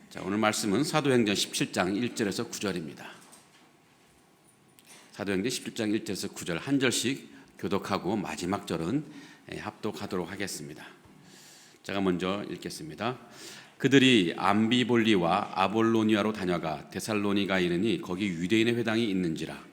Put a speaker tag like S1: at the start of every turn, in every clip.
S1: 자, 오늘 말씀은 사도행전 17장 1절에서 9절입니다. 사도행전 17장 1절에서 9절 한 절씩 교독하고 마지막 절은 합독하도록 하겠습니다. 제가 먼저 읽겠습니다. 그들이 암비볼리와 아볼로니아로 다녀가 데살로니가 이르니 거기 유대인의 회당이 있는지라.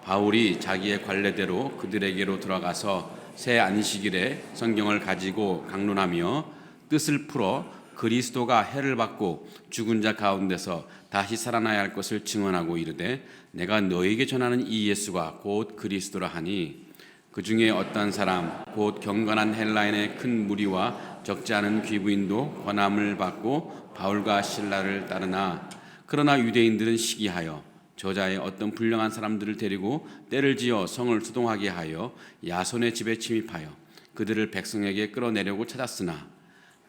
S1: 바울이 자기의 관례대로 그들에게로 들어가서 새 안식일에 성경을 가지고 강론하며 뜻을 풀어 그리스도가 해를 받고 죽은 자 가운데서 다시 살아나야 할 것을 증언하고 이르되 내가 너에게 전하는 이 예수가 곧 그리스도라 하니 그 중에 어떤 사람 곧 경건한 헬라인의 큰 무리와 적지 않은 귀부인도 권함을 받고 바울과 실라를 따르나 그러나 유대인들은 시기하여 저자의 어떤 불량한 사람들을 데리고 때를 지어 성을 수동하게 하여 야손의 집에 침입하여 그들을 백성에게 끌어내려고 찾았으나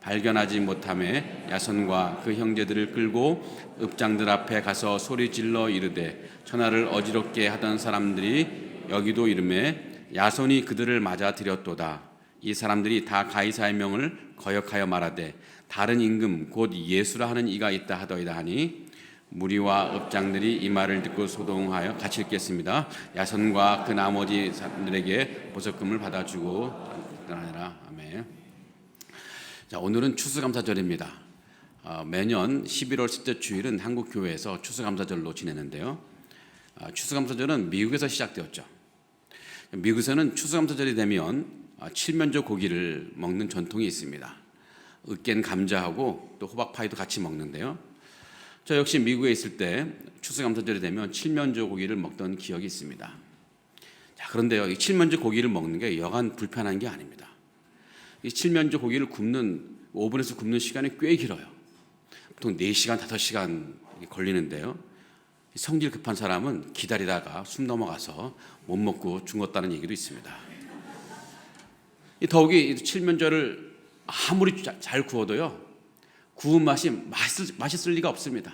S1: 발견하지 못하매 야손과 그 형제들을 끌고 읍장들 앞에 가서 소리 질러 이르되 천하를 어지럽게 하던 사람들이 여기도 이르매 야손이 그들을 맞아 들였도다. 이 사람들이 다 가이사의 명을 거역하여 말하되 다른 임금 곧 예수라 하는 이가 있다 하더이다 하니 무리와 읍장들이 이 말을 듣고 소동하여 같이 읽겠습니다. 야손과 그 나머지 사람들에게 보석금을 받아주고 떠나니라. 아멘. 자, 오늘은 추수감사절입니다. 매년 11월 첫째 주일은 한국 교회에서 추수감사절로 지내는데요. 추수감사절은 미국에서 시작되었죠. 미국에서는 추수감사절이 되면 칠면조 고기를 먹는 전통이 있습니다. 으깬 감자하고 또 호박파이도 같이 먹는데요. 저 역시 미국에 있을 때 추수감사절이 되면 칠면조 고기를 먹던 기억이 있습니다. 자, 그런데요, 이 칠면조 고기를 먹는 게 여간 불편한 게 아닙니다. 이 칠면조 고기를 오븐에서 굽는 시간이 꽤 길어요. 보통 4시간, 5시간 걸리는데요. 성질 급한 사람은 기다리다가 숨 넘어가서 못 먹고 죽었다는 얘기도 있습니다. 더욱이 칠면조를 아무리 잘 구워도요, 구운 맛이 맛있을 리가 없습니다.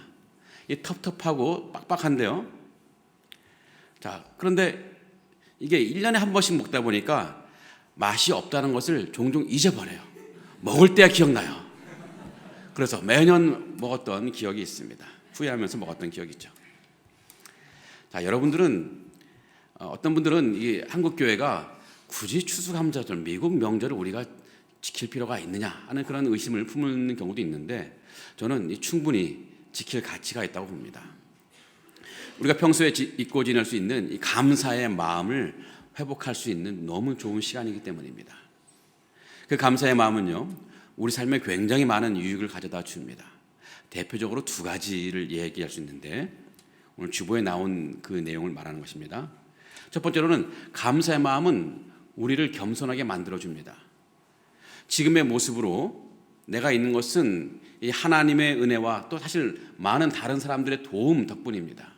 S1: 텁텁하고 빡빡한데요. 자, 그런데 이게 1년에 한 번씩 먹다 보니까 맛이 없다는 것을 종종 잊어버려요. 먹을 때야 기억나요. 그래서 매년 먹었던 기억이 있습니다. 후회하면서 먹었던 기억이 있죠. 자, 여러분들은 어떤 분들은 이 한국 교회가 굳이 추수감사절, 미국 명절을 우리가 지킬 필요가 있느냐 하는 그런 의심을 품는 경우도 있는데 저는 충분히 지킬 가치가 있다고 봅니다. 우리가 평소에 잊고 지낼 수 있는 이 감사의 마음을 회복할 수 있는 너무 좋은 시간이기 때문입니다. 그 감사의 마음은요, 우리 삶에 굉장히 많은 유익을 가져다 줍니다. 대표적으로 2가지를 얘기할 수 있는데 오늘 주보에 나온 그 내용을 말하는 것입니다. 첫 번째로는 감사의 마음은 우리를 겸손하게 만들어줍니다. 지금의 모습으로 내가 있는 것은 이 하나님의 은혜와 또 사실 많은 다른 사람들의 도움 덕분입니다.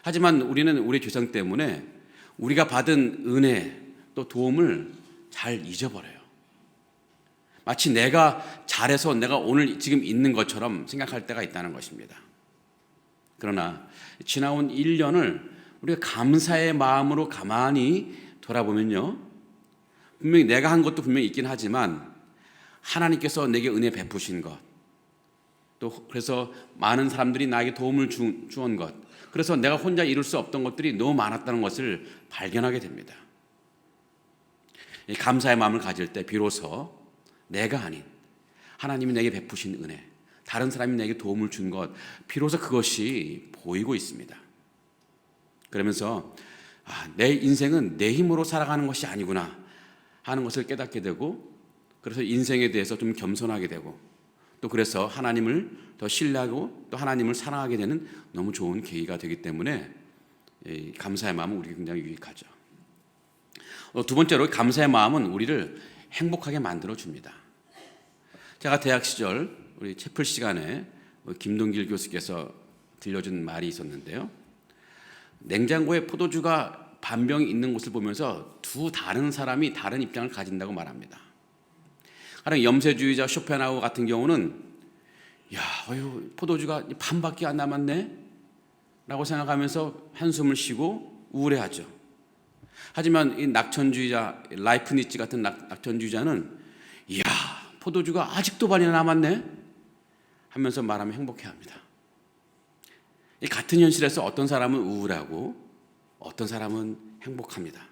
S1: 하지만 우리는 우리 죄성 때문에 우리가 받은 은혜 또 도움을 잘 잊어버려요. 마치 내가 잘해서 내가 오늘 지금 있는 것처럼 생각할 때가 있다는 것입니다. 그러나 지나온 1년을 우리가 감사의 마음으로 가만히 돌아보면요, 분명히 내가 한 것도 분명히 있긴 하지만 하나님께서 내게 은혜 베푸신 것, 또 그래서 많은 사람들이 나에게 도움을 주온 것, 그래서 내가 혼자 이룰 수 없던 것들이 너무 많았다는 것을 발견하게 됩니다. 이 감사의 마음을 가질 때 비로소 내가 아닌 하나님이 내게 베푸신 은혜, 다른 사람이 내게 도움을 준 것, 비로소 그것이 보이고 있습니다. 그러면서 내 인생은 내 힘으로 살아가는 것이 아니구나 하는 것을 깨닫게 되고, 그래서 인생에 대해서 좀 겸손하게 되고, 또 그래서 하나님을 더 신뢰하고 또 하나님을 사랑하게 되는 너무 좋은 계기가 되기 때문에 감사의 마음은 우리에게 굉장히 유익하죠. 두 번째로 감사의 마음은 우리를 행복하게 만들어줍니다. 제가 대학 시절 우리 채플 시간에 김동길 교수께서 들려준 말이 있었는데요. 냉장고에 포도주가 반병 있는 것을 보면서 다른 사람이 다른 입장을 가진다고 말합니다. 가령 염세주의자 쇼펜하우어 같은 경우는 포도주가 반밖에 안 남았네 라고 생각하면서 한숨을 쉬고 우울해하죠. 하지만 이 낙천주의자 라이프니츠 같은 낙천주의자는 포도주가 아직도 반이나 남았네 하면서 말하면 행복해합니다. 이 같은 현실에서 어떤 사람은 우울하고 어떤 사람은 행복합니다.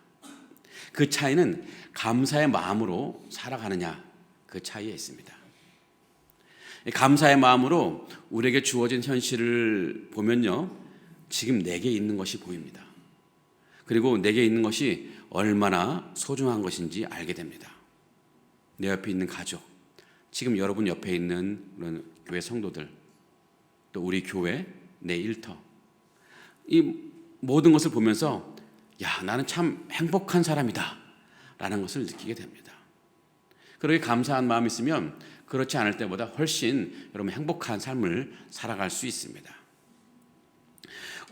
S1: 그 차이는 감사의 마음으로 살아가느냐, 그 차이에 있습니다. 감사의 마음으로 우리에게 주어진 현실을 보면요, 지금 내게 있는 것이 보입니다. 그리고 내게 있는 것이 얼마나 소중한 것인지 알게 됩니다. 내 옆에 있는 가족, 지금 여러분 옆에 있는 그런 교회 성도들, 또 우리 교회, 내 일터, 이 모든 것을 보면서 야, 나는 참 행복한 사람이다 라는 것을 느끼게 됩니다. 그렇게 감사한 마음이 있으면 그렇지 않을 때보다 훨씬 여러분 행복한 삶을 살아갈 수 있습니다.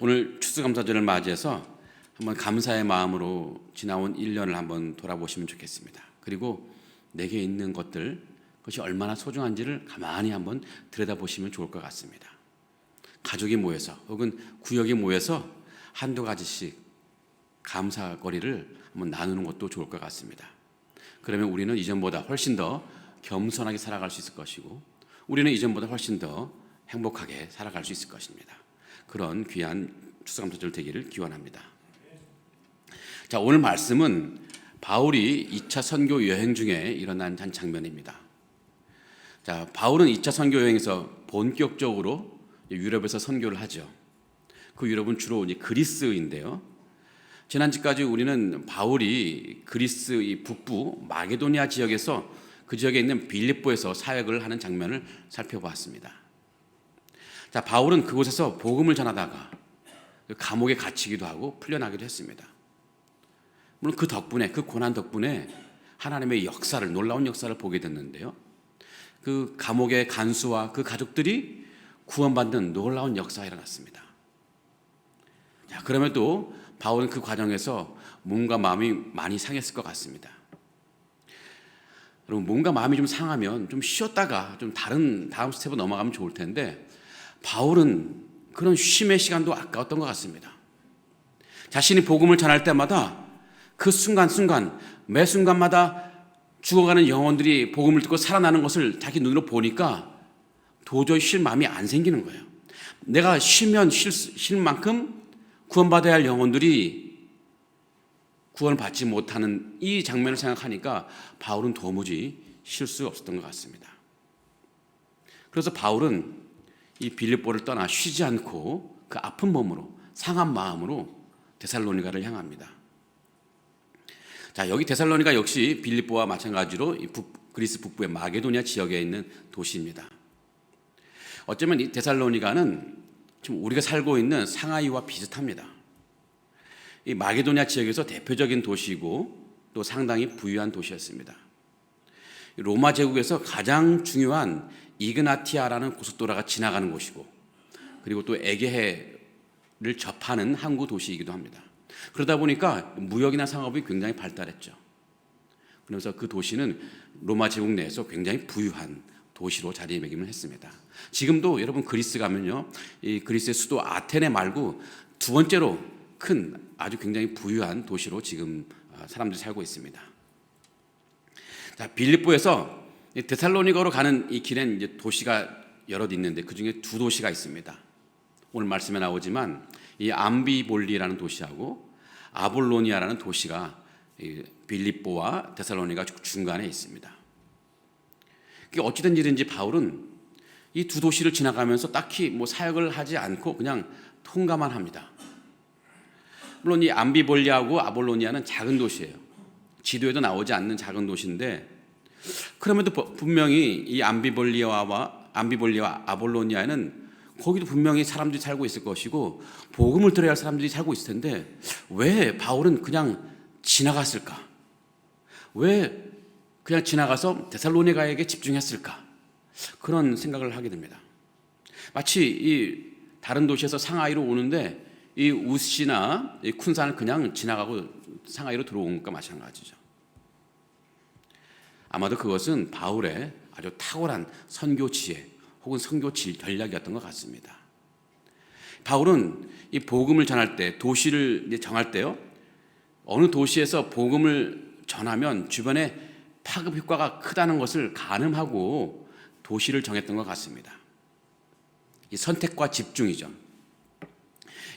S1: 오늘 추수감사절을 맞이해서 한번 감사의 마음으로 지나온 1년을 한번 돌아보시면 좋겠습니다. 그리고 내게 있는 것들, 그것이 얼마나 소중한지를 가만히 한번 들여다보시면 좋을 것 같습니다. 가족이 모여서 혹은 구역이 모여서 한두 가지씩 감사거리를 한번 나누는 것도 좋을 것 같습니다. 그러면 우리는 이전보다 훨씬 더 겸손하게 살아갈 수 있을 것이고, 우리는 이전보다 훨씬 더 행복하게 살아갈 수 있을 것입니다. 그런 귀한 추수감사절 되기를 기원합니다. 자, 오늘 말씀은 바울이 2차 선교 여행 중에 일어난 한 장면입니다. 자, 바울은 2차 선교 여행에서 본격적으로 유럽에서 선교를 하죠. 그 유럽은 주로 그리스인데요. 지난주까지 우리는 바울이 그리스 이 북부 마게도니아 지역에서 그 지역에 있는 빌립보에서 사역을 하는 장면을 살펴보았습니다. 자, 바울은 그곳에서 복음을 전하다가 감옥에 갇히기도 하고 풀려나기도 했습니다. 물론 그 덕분에, 그 고난 덕분에 하나님의 역사를, 놀라운 역사를 보게 됐는데요. 그 감옥의 간수와 그 가족들이 구원받는 놀라운 역사가 일어났습니다. 자, 그럼에도 바울은 그 과정에서 몸과 마음이 많이 상했을 것 같습니다. 여러분, 몸과 마음이 좀 상하면 좀 쉬었다가 좀 다음 스텝으로 넘어가면 좋을 텐데, 바울은 그런 쉼의 시간도 아까웠던 것 같습니다. 자신이 복음을 전할 때마다 그 순간순간, 매 순간마다 죽어가는 영혼들이 복음을 듣고 살아나는 것을 자기 눈으로 보니까 도저히 쉴 마음이 안 생기는 거예요. 내가 쉬면 쉴 만큼 구원받아야 할 영혼들이 구원을 받지 못하는 이 장면을 생각하니까 바울은 도무지 쉴 수 없었던 것 같습니다. 그래서 바울은 이 빌립보를 떠나 쉬지 않고 그 아픈 몸으로, 상한 마음으로 데살로니가를 향합니다. 자, 여기 데살로니가 역시 빌립보와 마찬가지로 그리스 북부의 마게도니아 지역에 있는 도시입니다. 어쩌면 이 데살로니가는 지금 우리가 살고 있는 상하이와 비슷합니다. 이 마게도니아 지역에서 대표적인 도시이고 또 상당히 부유한 도시였습니다. 로마 제국에서 가장 중요한 이그나티아라는 고속도로가 지나가는 곳이고, 그리고 또 에게해를 접하는 항구 도시이기도 합니다. 그러다 보니까 무역이나 상업이 굉장히 발달했죠. 그래서 그 도시는 로마 제국 내에서 굉장히 부유한 도시로 자리매김을 했습니다. 지금도 여러분 그리스 가면요, 이 그리스의 수도 아테네 말고 두 번째로 큰 아주 굉장히 부유한 도시로 지금 사람들이 살고 있습니다. 자, 빌립보에서 데살로니가로 가는 이 길엔 이제 도시가 여럿 있는데 그 중에 두 도시가 있습니다. 오늘 말씀에 나오지만 이 암비볼리라는 도시하고 아볼로니아라는 도시가 빌립보와 데살로니가 중간에 있습니다. 어찌된 일인지 바울은 이 두 도시를 지나가면서 딱히 사역을 하지 않고 그냥 통과만 합니다. 물론 이 암비볼리하고 아볼로니아는 작은 도시예요. 지도에도 나오지 않는 작은 도시인데, 그럼에도 분명히 이 암비볼리아와 아볼로니아에는 거기도 분명히 사람들이 살고 있을 것이고 복음을 들어야 할 사람들이 살고 있을 텐데, 왜 바울은 그냥 지나갔을까? 왜 그냥 지나가서 데살로니가에게 집중했을까? 그런 생각을 하게 됩니다. 마치 이 다른 도시에서 상하이로 오는데 이 우시나 이 쿤산을 그냥 지나가고 상하이로 들어온 것과 마찬가지죠. 아마도 그것은 바울의 아주 탁월한 선교 지혜 혹은 선교 전략이었던 것 같습니다. 바울은 이 복음을 전할 때, 도시를 정할 때요, 어느 도시에서 복음을 전하면 주변에 파급 효과가 크다는 것을 가늠하고 도시를 정했던 것 같습니다. 이 선택과 집중이죠.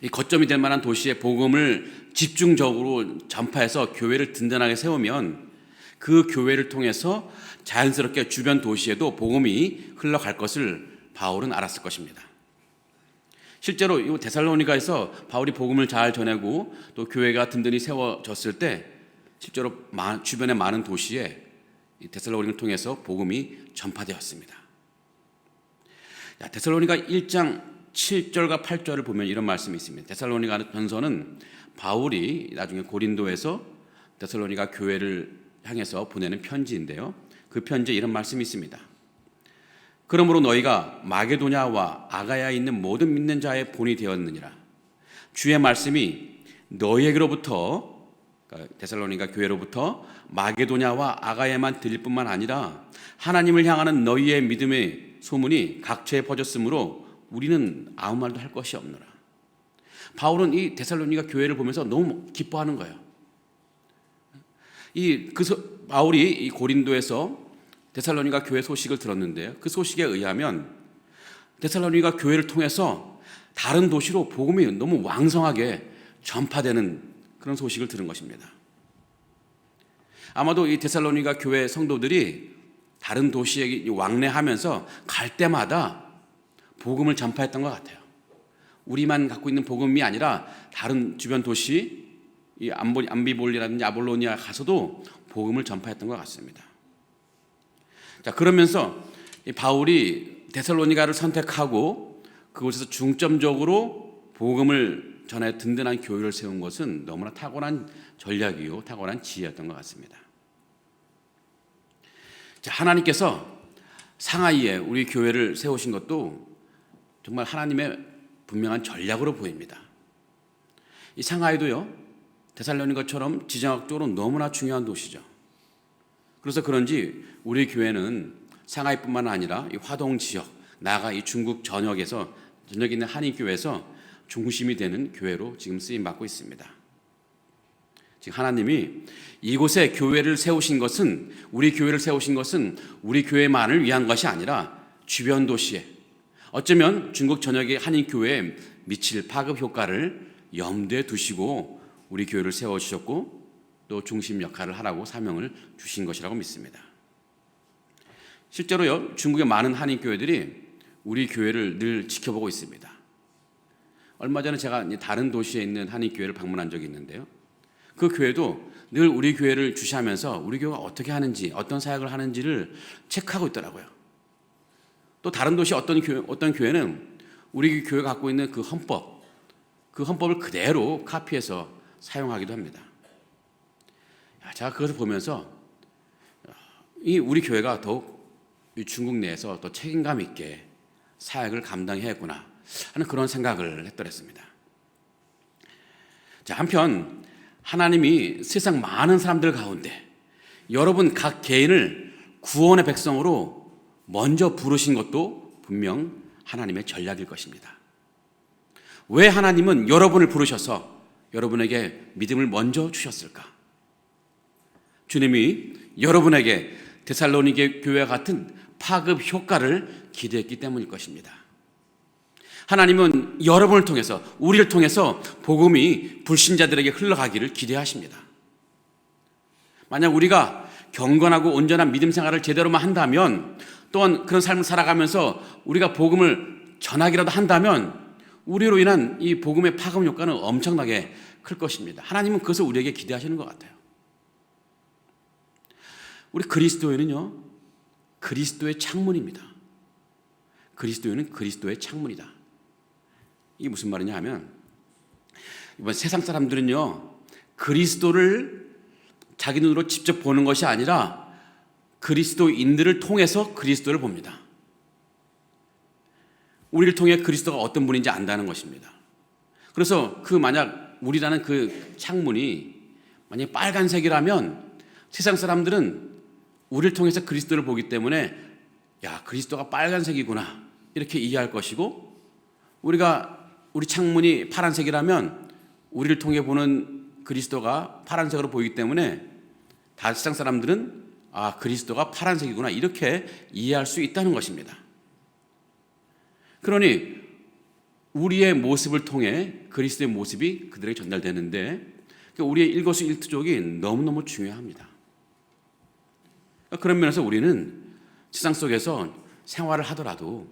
S1: 이 거점이 될 만한 도시에 복음을 집중적으로 전파해서 교회를 든든하게 세우면 그 교회를 통해서 자연스럽게 주변 도시에도 복음이 흘러갈 것을 바울은 알았을 것입니다. 실제로 이 데살로니가에서 바울이 복음을 잘 전하고 또 교회가 든든히 세워졌을 때 실제로 주변의 많은 도시에 데살로니가를 통해서 복음이 전파되었습니다. 데살로니가 1장 7절과 8절을 보면 이런 말씀이 있습니다. 데살로니가 전서는 바울이 나중에 고린도에서 데살로니가 교회를 향해서 보내는 편지인데요. 그 편지에 이런 말씀이 있습니다. 그러므로 너희가 마게도냐와 아가야에 있는 모든 믿는 자의 본이 되었느니라. 주의 말씀이 너희에게로부터, 그러니까 데살로니가 교회로부터 마게도냐와 아가야에만 들릴 뿐만 아니라 하나님을 향하는 너희의 믿음의 소문이 각처에 퍼졌으므로 우리는 아무 말도 할 것이 없노라. 바울은 이 데살로니가 교회를 보면서 너무 기뻐하는 거예요. 바울이 이 고린도에서 데살로니가 교회 소식을 들었는데요. 그 소식에 의하면 데살로니가 교회를 통해서 다른 도시로 복음이 너무 왕성하게 전파되는 그런 소식을 들은 것입니다. 아마도 이 데살로니가 교회 성도들이 다른 도시에 왕래하면서 갈 때마다 복음을 전파했던 것 같아요. 우리만 갖고 있는 복음이 아니라 다른 주변 도시, 이 암비볼리라든지 아볼로니아 가서도 복음을 전파했던 것 같습니다. 자, 그러면서 이 바울이 데살로니가를 선택하고 그곳에서 중점적으로 복음을 전해 든든한 교회를 세운 것은 너무나 탁월한 전략이요, 탁월한 지혜였던 것 같습니다. 자, 하나님께서 상하이에 우리 교회를 세우신 것도 정말 하나님의 분명한 전략으로 보입니다. 이 상하이도요, 데살로니가처럼 지정학적으로 너무나 중요한 도시죠. 그래서 그런지 우리 교회는 상하이뿐만 아니라 이 화동 지역, 나아가 이 중국 전역에 있는 한인교회에서 중심이 되는 교회로 지금 쓰임받고 있습니다. 지금 하나님이 이곳에 교회를 세우신 것은, 우리 교회를 세우신 것은 우리 교회만을 위한 것이 아니라 주변 도시에, 어쩌면 중국 전역의 한인교회에 미칠 파급 효과를 염두에 두시고 우리 교회를 세워주셨고 또 중심 역할을 하라고 사명을 주신 것이라고 믿습니다. 실제로요, 중국의 많은 한인교회들이 우리 교회를 늘 지켜보고 있습니다. 얼마 전에 제가 다른 도시에 있는 한인교회를 방문한 적이 있는데요. 그 교회도 늘 우리 교회를 주시하면서 우리 교회가 어떻게 하는지, 어떤 사역을 하는지를 체크하고 있더라고요. 또 다른 도시 어떤 교회는 우리 교회가 갖고 있는 그 헌법을 그대로 카피해서 사용하기도 합니다. 제가 그것을 보면서 우리 교회가 더욱 중국 내에서 더 책임감 있게 사역을 감당해야겠구나 하는 그런 생각을 했더랬습니다. 자, 한편 하나님이 세상 많은 사람들 가운데 여러분 각 개인을 구원의 백성으로 먼저 부르신 것도 분명 하나님의 전략일 것입니다. 왜 하나님은 여러분을 부르셔서 여러분에게 믿음을 먼저 주셨을까? 주님이 여러분에게 데살로니게 교회와 같은 파급 효과를 기대했기 때문일 것입니다. 하나님은 여러분을 통해서, 우리를 통해서 복음이 불신자들에게 흘러가기를 기대하십니다. 만약 우리가 경건하고 온전한 믿음 생활을 제대로만 한다면, 또한 그런 삶을 살아가면서 우리가 복음을 전하기라도 한다면 우리로 인한 이 복음의 파급 효과는 엄청나게 클 것입니다. 하나님은 그것을 우리에게 기대하시는 것 같아요. 우리 그리스도인은요, 그리스도의 창문입니다. 그리스도인은 그리스도의 창문이다. 이게 무슨 말이냐 하면, 이번 세상 사람들은요, 그리스도를 자기 눈으로 직접 보는 것이 아니라 그리스도인들을 통해서 그리스도를 봅니다. 우리를 통해 그리스도가 어떤 분인지 안다는 것입니다. 그래서 만약 우리라는 그 창문이 만약 빨간색이라면 세상 사람들은 우리를 통해서 그리스도를 보기 때문에 야, 그리스도가 빨간색이구나 이렇게 이해할 것이고, 우리 창문이 파란색이라면 우리를 통해 보는 그리스도가 파란색으로 보이기 때문에 다 세상 사람들은 아, 그리스도가 파란색이구나 이렇게 이해할 수 있다는 것입니다. 그러니 우리의 모습을 통해 그리스도의 모습이 그들에게 전달되는데 우리의 일거수일투족이 너무너무 중요합니다. 그런 면에서 우리는 세상 속에서 생활을 하더라도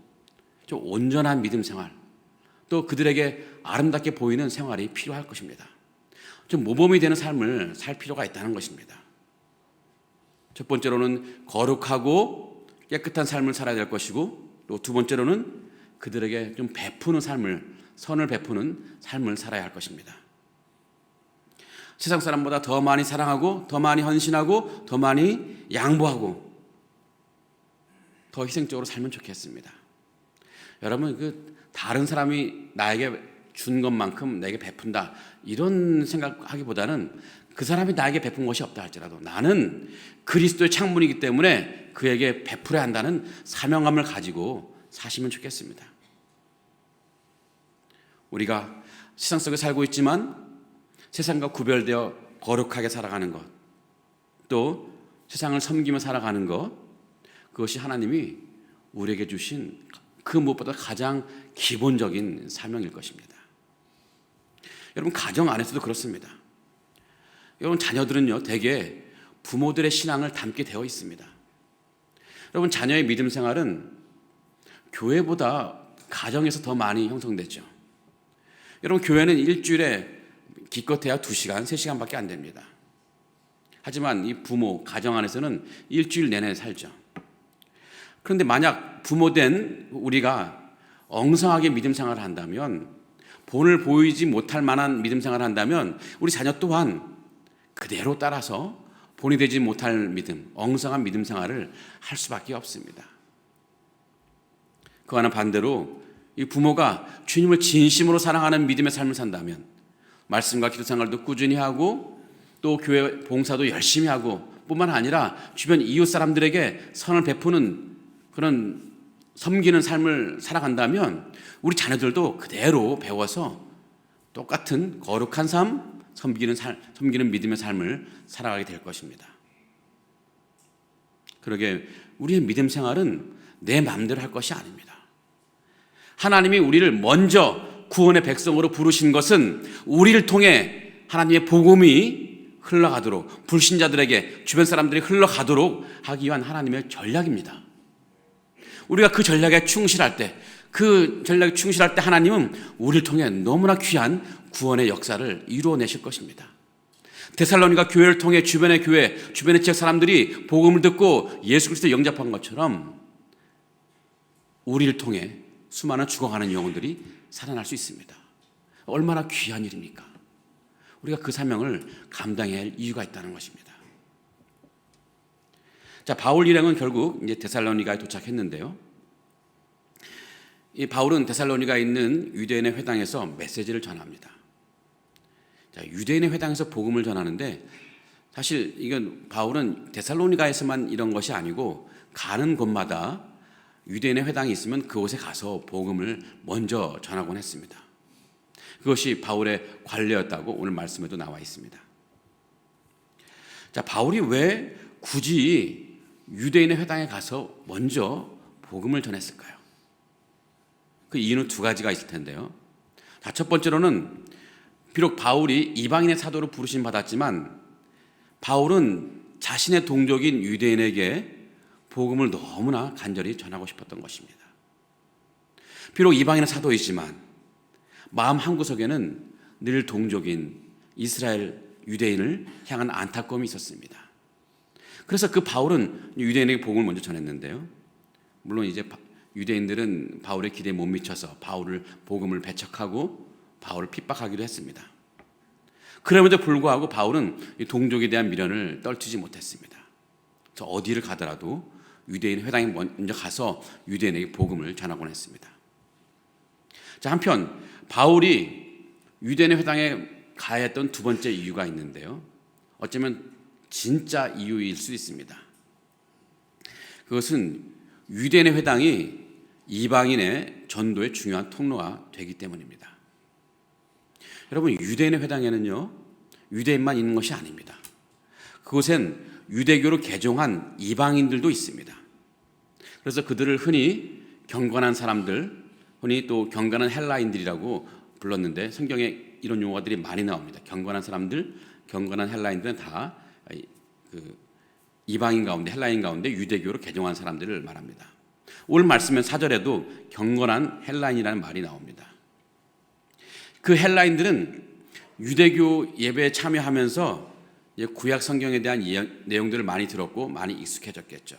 S1: 좀 온전한 믿음 생활, 또 그들에게 아름답게 보이는 생활이 필요할 것입니다. 좀 모범이 되는 삶을 살 필요가 있다는 것입니다. 첫 번째로는 거룩하고 깨끗한 삶을 살아야 될 것이고, 또 두 번째로는 그들에게 좀 베푸는 삶을, 선을 베푸는 삶을 살아야 할 것입니다. 세상 사람보다 더 많이 사랑하고, 더 많이 헌신하고, 더 많이 양보하고, 더 희생적으로 살면 좋겠습니다. 여러분, 다른 사람이 나에게 준 것만큼 내게 베푼다, 이런 생각하기보다는 그 사람이 나에게 베푼 것이 없다 할지라도 나는 그리스도의 창문이기 때문에 그에게 베풀어야 한다는 사명감을 가지고 사시면 좋겠습니다. 우리가 세상 속에 살고 있지만 세상과 구별되어 거룩하게 살아가는 것, 또 세상을 섬기며 살아가는 것, 그것이 하나님이 우리에게 주신 그 무엇보다 가장 기본적인 사명일 것입니다. 여러분, 가정 안에서도 그렇습니다. 여러분, 자녀들은요, 대개 부모들의 신앙을 담게 되어 있습니다. 여러분, 자녀의 믿음 생활은 교회보다 가정에서 더 많이 형성되죠. 여러분, 교회는 일주일에 기껏해야 2시간, 3시간밖에 안 됩니다. 하지만 이 부모, 가정 안에서는 일주일 내내 살죠. 그런데 만약 부모된 우리가 엉성하게 믿음 생활을 한다면, 본을 보이지 못할 만한 믿음 생활을 한다면 우리 자녀 또한 그대로 따라서 본이 되지 못할 믿음, 엉성한 믿음 생활을 할 수밖에 없습니다. 그와는 반대로 이 부모가 주님을 진심으로 사랑하는 믿음의 삶을 산다면, 말씀과 기도 생활도 꾸준히 하고, 또 교회 봉사도 열심히 하고, 뿐만 아니라 주변 이웃 사람들에게 선을 베푸는 그런 섬기는 삶을 살아간다면 우리 자녀들도 그대로 배워서 똑같은 거룩한 삶, 섬기는 믿음의 삶을 살아가게 될 것입니다. 그러게 우리의 믿음 생활은 내 마음대로 할 것이 아닙니다. 하나님이 우리를 먼저 구원의 백성으로 부르신 것은 우리를 통해 하나님의 복음이 흘러가도록, 불신자들에게, 주변 사람들이 흘러가도록 하기 위한 하나님의 전략입니다. 우리가 그 전략에 충실할 때, 하나님은 우리를 통해 너무나 귀한 구원의 역사를 이루어내실 것입니다. 데살로니가 교회를 통해 주변의 교회, 주변의 지역 사람들이 복음을 듣고 예수 그리스도를 영접한 것처럼 우리를 통해 수많은 죽어가는 영혼들이 살아날 수 있습니다. 얼마나 귀한 일입니까? 우리가 그 사명을 감당해야 할 이유가 있다는 것입니다. 자, 바울 일행은 결국 이제 데살로니가에 도착했는데요. 이 바울은 데살로니가에 있는 유대인의 회당에서 메시지를 전합니다. 자, 유대인의 회당에서 복음을 전하는데, 사실 이건 바울은 데살로니가에서만 이런 것이 아니고 가는 곳마다 유대인의 회당이 있으면 그곳에 가서 복음을 먼저 전하곤 했습니다. 그것이 바울의 관례였다고 오늘 말씀에도 나와 있습니다. 자, 바울이 왜 굳이 유대인의 회당에 가서 먼저 복음을 전했을까요? 그 이유는 두 가지가 있을 텐데요. 자, 첫 번째로는 비록 바울이 이방인의 사도로 부르심 받았지만 바울은 자신의 동족인 유대인에게 복음을 너무나 간절히 전하고 싶었던 것입니다. 비록 이방인의 사도이지만 마음 한구석에는 늘 동족인 이스라엘 유대인을 향한 안타까움이 있었습니다. 그래서 그 바울은 유대인에게 복음을 먼저 전했는데요. 물론 이제 유대인들은 바울의 기대에 못 미쳐서 바울을 복음을 배척하고 바울을 핍박하기도 했습니다. 그럼에도 불구하고 바울은 이 동족에 대한 미련을 떨치지 못했습니다. 그래서 어디를 가더라도 유대인 회당에 먼저 가서 유대인에게 복음을 전하곤 했습니다. 자, 한편 바울이 유대인의 회당에 가야 했던 두 번째 이유가 있는데요. 어쩌면 진짜 이유일 수 있습니다. 그것은 유대인의 회당이 이방인의 전도의 중요한 통로가 되기 때문입니다. 여러분, 유대인의 회당에는요, 유대인만 있는 것이 아닙니다. 그곳엔 유대교로 개종한 이방인들도 있습니다. 그래서 그들을 흔히 경건한 사람들, 흔히 또 경건한 헬라인들이라고 불렀는데 성경에 이런 용어들이 많이 나옵니다. 경건한 사람들, 경건한 헬라인들은 다 이방인 가운데, 헬라인 가운데 유대교로 개종한 사람들을 말합니다. 오늘 말씀은 4절에도 경건한 헬라인이라는 말이 나옵니다. 그 헬라인들은 유대교 예배에 참여하면서 구약 성경에 대한 내용들을 많이 들었고 많이 익숙해졌겠죠.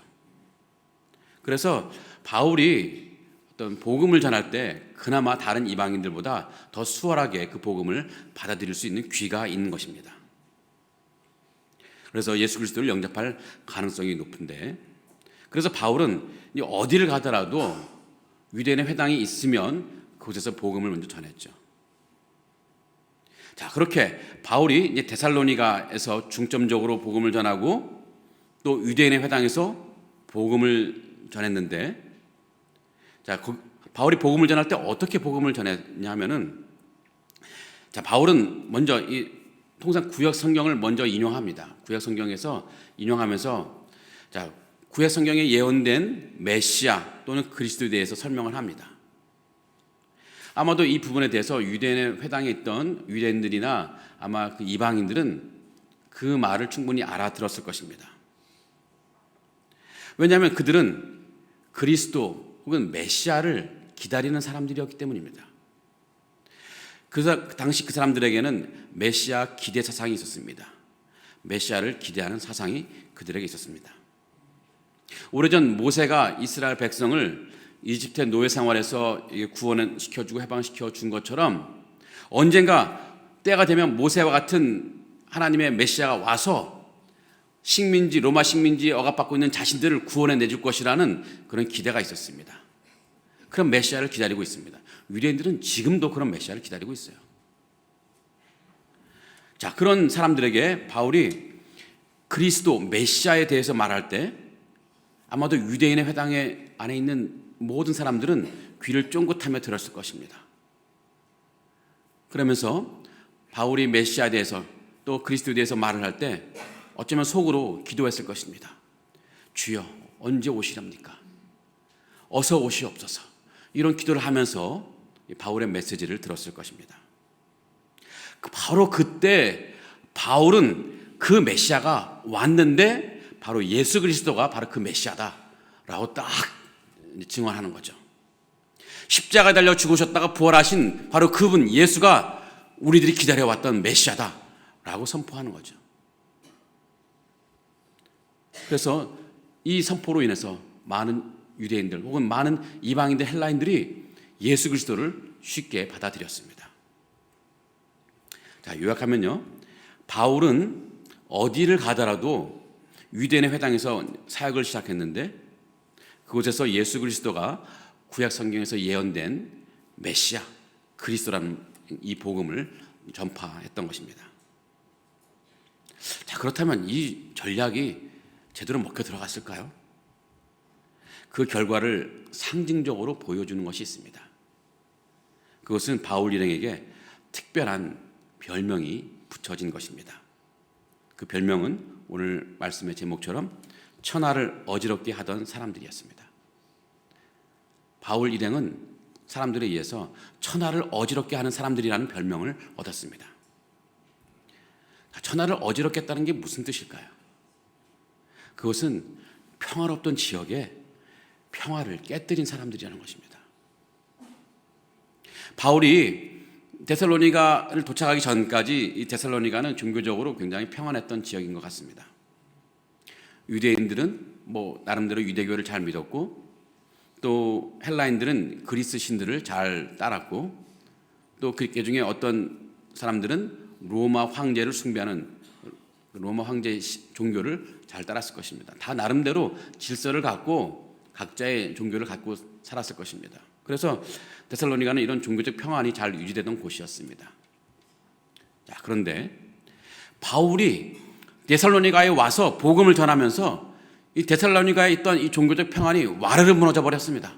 S1: 그래서 바울이 어떤 복음을 전할 때 그나마 다른 이방인들보다 더 수월하게 그 복음을 받아들일 수 있는 귀가 있는 것입니다. 그래서 예수 그리스도를 영접할 가능성이 높은데, 그래서 바울은 어디를 가더라도 유대인의 회당이 있으면 그곳에서 복음을 먼저 전했죠. 자, 그렇게 바울이 이제 데살로니가에서 중점적으로 복음을 전하고 또 유대인의 회당에서 복음을 전했는데, 자, 바울이 복음을 전할 때 어떻게 복음을 전했냐 하면은, 자, 바울은 먼저 통상 구약 성경을 먼저 인용합니다. 구약 성경에서 인용하면서, 자, 구약 성경에 예언된 메시아 또는 그리스도에 대해서 설명을 합니다. 아마도 이 부분에 대해서 유대인의 회당에 있던 유대인들이나 아마 그 이방인들은 그 말을 충분히 알아들었을 것입니다. 왜냐하면 그들은 그리스도 혹은 메시아를 기다리는 사람들이었기 때문입니다. 그래서 당시 그 사람들에게는 메시아 기대 사상이 있었습니다. 메시아를 기대하는 사상이 그들에게 있었습니다. 오래전 모세가 이스라엘 백성을 이집트의 노예 생활에서 구원을 시켜주고 해방시켜 준 것처럼 언젠가 때가 되면 모세와 같은 하나님의 메시아가 와서 식민지, 로마 식민지에 억압받고 있는 자신들을 구원해 내줄 것이라는 그런 기대가 있었습니다. 그런 메시아를 기다리고 있습니다. 유대인들은 지금도 그런 메시아를 기다리고 있어요. 자, 그런 사람들에게 바울이 그리스도 메시아에 대해서 말할 때 아마도 유대인의 회당에 안에 있는 모든 사람들은 귀를 쫑긋하며 들었을 것입니다. 그러면서 바울이 메시아에 대해서 또 그리스도에 대해서 말을 할 때 어쩌면 속으로 기도했을 것입니다. 주여, 언제 오시렵니까? 어서 오시옵소서. 이런 기도를 하면서 바울의 메시지를 들었을 것입니다. 바로 그때 바울은 그 메시아가 왔는데 바로 예수 그리스도가 바로 그 메시아다라고 딱 증언하는 거죠. 십자가에 달려 죽으셨다가 부활하신 바로 그분 예수가 우리들이 기다려왔던 메시아다라고 선포하는 거죠. 그래서 이 선포로 인해서 많은 유대인들 혹은 많은 이방인들, 헬라인들이 예수 그리스도를 쉽게 받아들였습니다. 자, 요약하면요, 바울은 어디를 가더라도 유대인의 회당에서 사역을 시작했는데 그곳에서 예수 그리스도가 구약 성경에서 예언된 메시아 그리스도라는 이 복음을 전파했던 것입니다. 자, 그렇다면 이 전략이 제대로 먹혀 들어갔을까요? 그 결과를 상징적으로 보여주는 것이 있습니다. 그것은 바울 일행에게 특별한 별명이 붙여진 것입니다. 그 별명은 오늘 말씀의 제목처럼 천하를 어지럽게 하던 사람들이었습니다. 바울 일행은 사람들에 의해서 천하를 어지럽게 하는 사람들이라는 별명을 얻었습니다. 천하를 어지럽게 했다는 게 무슨 뜻일까요? 그것은 평화롭던 지역에 평화를 깨뜨린 사람들이라는 것입니다. 바울이 데살로니가를 도착하기 전까지 이 데살로니가는 종교적으로 굉장히 평안했던 지역인 것 같습니다. 유대인들은 나름대로 유대교를 잘 믿었고 또 헬라인들은 그리스 신들을 잘 따랐고 또 그 중에 어떤 사람들은 로마 황제를 숭배하는 로마 황제 종교를 잘 따랐을 것입니다. 다 나름대로 질서를 갖고 각자의 종교를 갖고 살았을 것입니다. 그래서 데살로니가는 이런 종교적 평안이 잘 유지되던 곳이었습니다. 자, 그런데 바울이 데살로니가에 와서 복음을 전하면서 이 데살로니가에 있던 이 종교적 평안이 와르르 무너져 버렸습니다.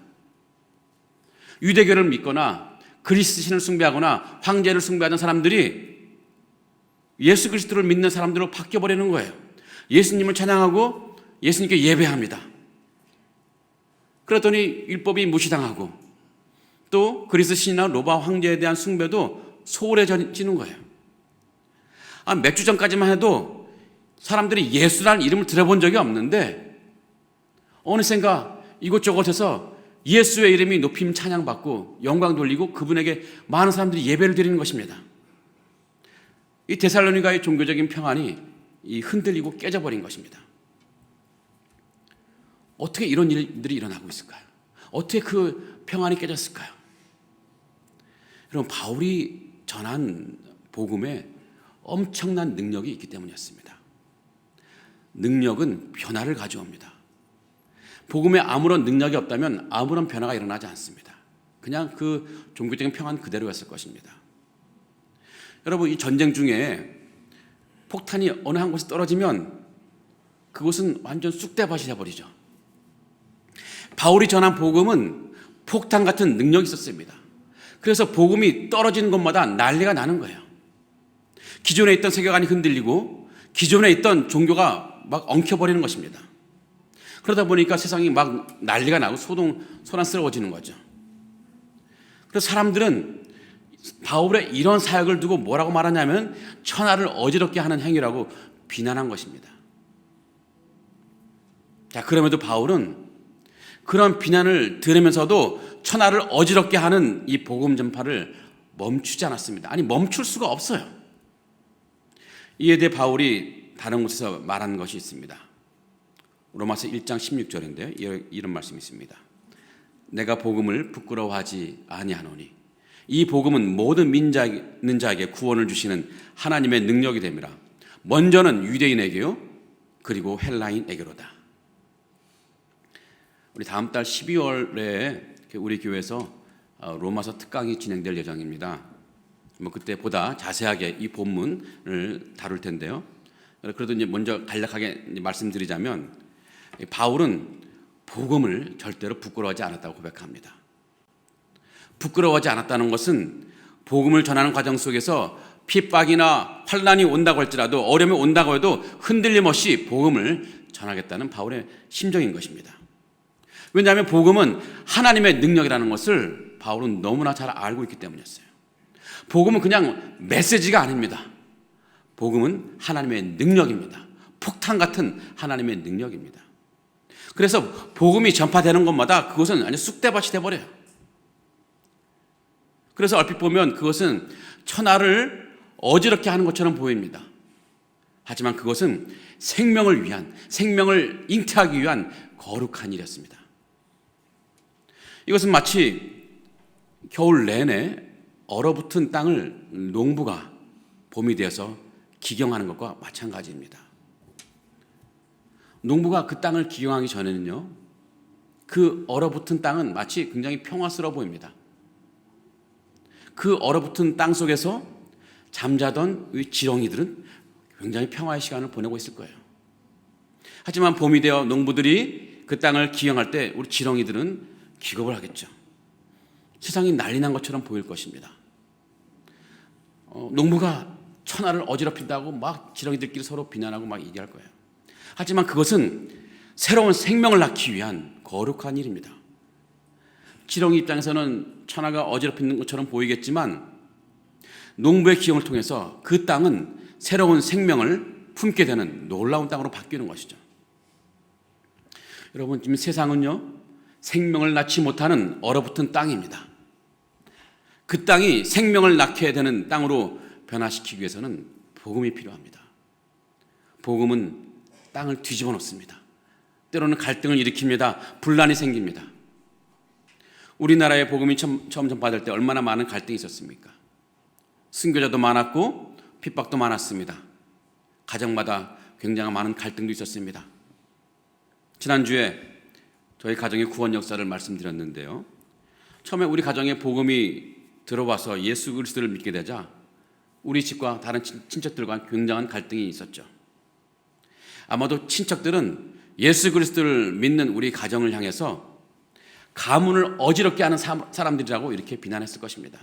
S1: 유대교를 믿거나 그리스 신을 숭배하거나 황제를 숭배하던 사람들이 예수 그리스도를 믿는 사람들로 바뀌어 버리는 거예요. 예수님을 찬양하고 예수님께 예배합니다. 그러더니 율법이 무시당하고 또 그리스 신이나 로마 황제에 대한 숭배도 소홀해지는 거예요. 몇 주 전까지만 해도 사람들이 예수라는 이름을 들어본 적이 없는데 어느샌가 이곳저곳에서 예수의 이름이 높임 찬양받고 영광 돌리고 그분에게 많은 사람들이 예배를 드리는 것입니다. 이 데살로니가의 종교적인 평안이 흔들리고 깨져버린 것입니다. 어떻게 이런 일들이 일어나고 있을까요? 어떻게 그 평안이 깨졌을까요? 여러분, 바울이 전한 복음에 엄청난 능력이 있기 때문이었습니다. 능력은 변화를 가져옵니다. 복음에 아무런 능력이 없다면 아무런 변화가 일어나지 않습니다. 그냥 그 종교적인 평안 그대로였을 것입니다. 여러분, 이 전쟁 중에 폭탄이 어느 한 곳에 떨어지면 그곳은 완전 쑥대밭이 되어버리죠. 바울이 전한 복음은 폭탄 같은 능력이 있었습니다. 그래서 복음이 떨어지는 곳마다 난리가 나는 거예요. 기존에 있던 세계관이 흔들리고 기존에 있던 종교가 막 엉켜버리는 것입니다. 그러다 보니까 세상이 막 난리가 나고 소란스러워지는 거죠. 그래서 사람들은 바울의 이런 사역을 두고 뭐라고 말하냐면 천하를 어지럽게 하는 행위라고 비난한 것입니다. 자, 그럼에도 바울은 그런 비난을 들으면서도 천하를 어지럽게 하는 이 복음 전파를 멈추지 않았습니다. 아니, 멈출 수가 없어요. 이에 대해 바울이 다른 곳에서 말한 것이 있습니다. 로마서 1장 16절인데요. 이런 말씀이 있습니다. 내가 복음을 부끄러워하지 아니하노니 이 복음은 모든 믿는 자에게 구원을 주시는 하나님의 능력이 됨이라. 먼저는 유대인에게요, 그리고 헬라인에게로다. 우리 다음 달 12월에 우리 교회에서 로마서 특강이 진행될 예정입니다. 그때 보다 자세하게 이 본문을 다룰 텐데요. 그래도 이제 먼저 간략하게 말씀드리자면 바울은 복음을 절대로 부끄러워하지 않았다고 고백합니다. 부끄러워하지 않았다는 것은 복음을 전하는 과정 속에서 핍박이나 환난이 온다고 할지라도 어려움이 온다고 해도 흔들림 없이 복음을 전하겠다는 바울의 심정인 것입니다. 왜냐하면 복음은 하나님의 능력이라는 것을 바울은 너무나 잘 알고 있기 때문이었어요. 복음은 그냥 메시지가 아닙니다. 복음은 하나님의 능력입니다. 폭탄 같은 하나님의 능력입니다. 그래서 복음이 전파되는 것마다 그것은 아주 쑥대밭이 돼버려요. 그래서 얼핏 보면 그것은 천하를 어지럽게 하는 것처럼 보입니다. 하지만 그것은 생명을 위한, 생명을 잉태하기 위한 거룩한 일이었습니다. 이것은 마치 겨울 내내 얼어붙은 땅을 농부가 봄이 되어서 기경하는 것과 마찬가지입니다. 농부가 그 땅을 기경하기 전에는요, 그 얼어붙은 땅은 마치 굉장히 평화스러워 보입니다. 그 얼어붙은 땅 속에서 잠자던 이 지렁이들은 굉장히 평화의 시간을 보내고 있을 거예요. 하지만 봄이 되어 농부들이 그 땅을 기경할 때 우리 지렁이들은 기겁을 하겠죠. 세상이 난리 난 것처럼 보일 것입니다. 농부가 천하를 어지럽힌다고 막 지렁이들끼리 서로 비난하고 막 얘기할 거예요. 하지만 그것은 새로운 생명을 낳기 위한 거룩한 일입니다. 지렁이 입장에서는 천하가 어지럽히는 것처럼 보이겠지만 농부의 기용을 통해서 그 땅은 새로운 생명을 품게 되는 놀라운 땅으로 바뀌는 것이죠. 여러분, 지금 세상은요, 생명을 낳지 못하는 얼어붙은 땅입니다. 그 땅이 생명을 낳게 되는 땅으로 변화시키기 위해서는 복음이 필요합니다. 복음은 땅을 뒤집어 놓습니다. 때로는 갈등을 일으킵니다. 분란이 생깁니다. 우리나라의 복음이 처음 전파될 때 얼마나 많은 갈등이 있었습니까? 순교자도 많았고 핍박도 많았습니다. 가정마다 굉장히 많은 갈등도 있었습니다. 지난주에 저희 가정의 구원 역사를 말씀드렸는데요. 처음에 우리 가정에 복음이 들어와서 예수 그리스도를 믿게 되자 우리 집과 다른 친척들과 굉장한 갈등이 있었죠. 아마도 친척들은 예수 그리스도를 믿는 우리 가정을 향해서 가문을 어지럽게 하는 사람들이라고 이렇게 비난했을 것입니다.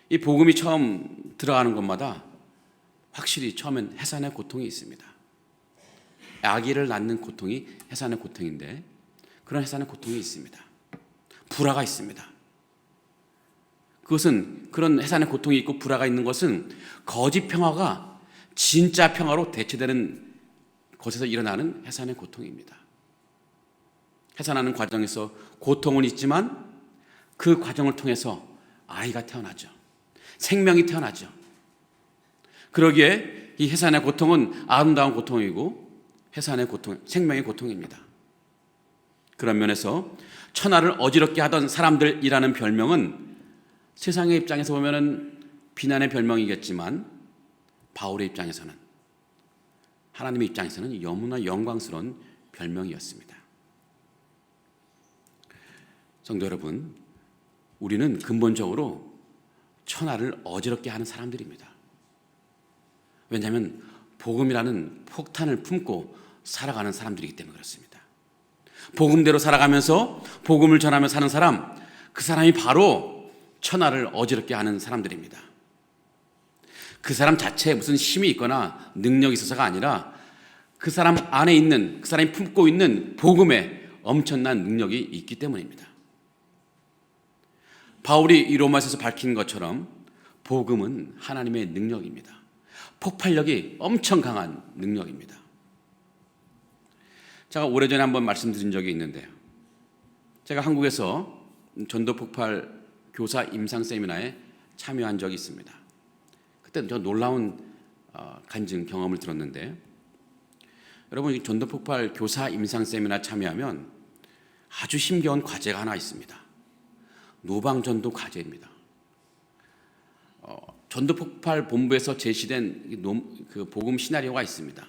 S1: 이 복음이 처음 들어가는 것마다 확실히 처음엔 해산의 고통이 있습니다. 아기를 낳는 고통이 해산의 고통인데 그런 해산의 고통이 있습니다. 불화가 있습니다. 그것은 그런 해산의 고통이 있고 불화가 있는 것은 거짓 평화가 진짜 평화로 대체되는 곳에서 일어나는 해산의 고통입니다. 해산하는 과정에서 고통은 있지만 그 과정을 통해서 아이가 태어나죠. 생명이 태어나죠. 그러기에 이 해산의 고통은 아름다운 고통이고 해산의 고통, 생명의 고통입니다. 그런 면에서 천하를 어지럽게 하던 사람들이라는 별명은 세상의 입장에서 보면은 비난의 별명이겠지만 바울의 입장에서는, 하나님의 입장에서는 너무나 영광스러운 별명이었습니다. 성도 여러분, 우리는 근본적으로 천하를 어지럽게 하는 사람들입니다. 왜냐하면 복음이라는 폭탄을 품고 살아가는 사람들이기 때문에 그렇습니다. 복음대로 살아가면서 복음을 전하며 사는 사람, 그 사람이 바로 천하를 어지럽게 하는 사람들입니다. 그 사람 자체에 무슨 힘이 있거나 능력이 있어서가 아니라 그 사람 안에 있는, 그 사람이 품고 있는 복음에 엄청난 능력이 있기 때문입니다. 바울이 이 로마서에서 밝힌 것처럼 복음은 하나님의 능력입니다. 폭발력이 엄청 강한 능력입니다. 제가 오래전에 한번 말씀드린 적이 있는데요. 제가 한국에서 전도 폭발 교사 임상 세미나에 참여한 적이 있습니다. 그때 저 놀라운 간증 경험을 들었는데, 여러분, 이 전도 폭발 교사 임상 세미나 참여하면 아주 힘겨운 과제가 하나 있습니다. 노방전도 과제입니다. 전도폭발 본부에서 제시된 그 복음 시나리오가 있습니다.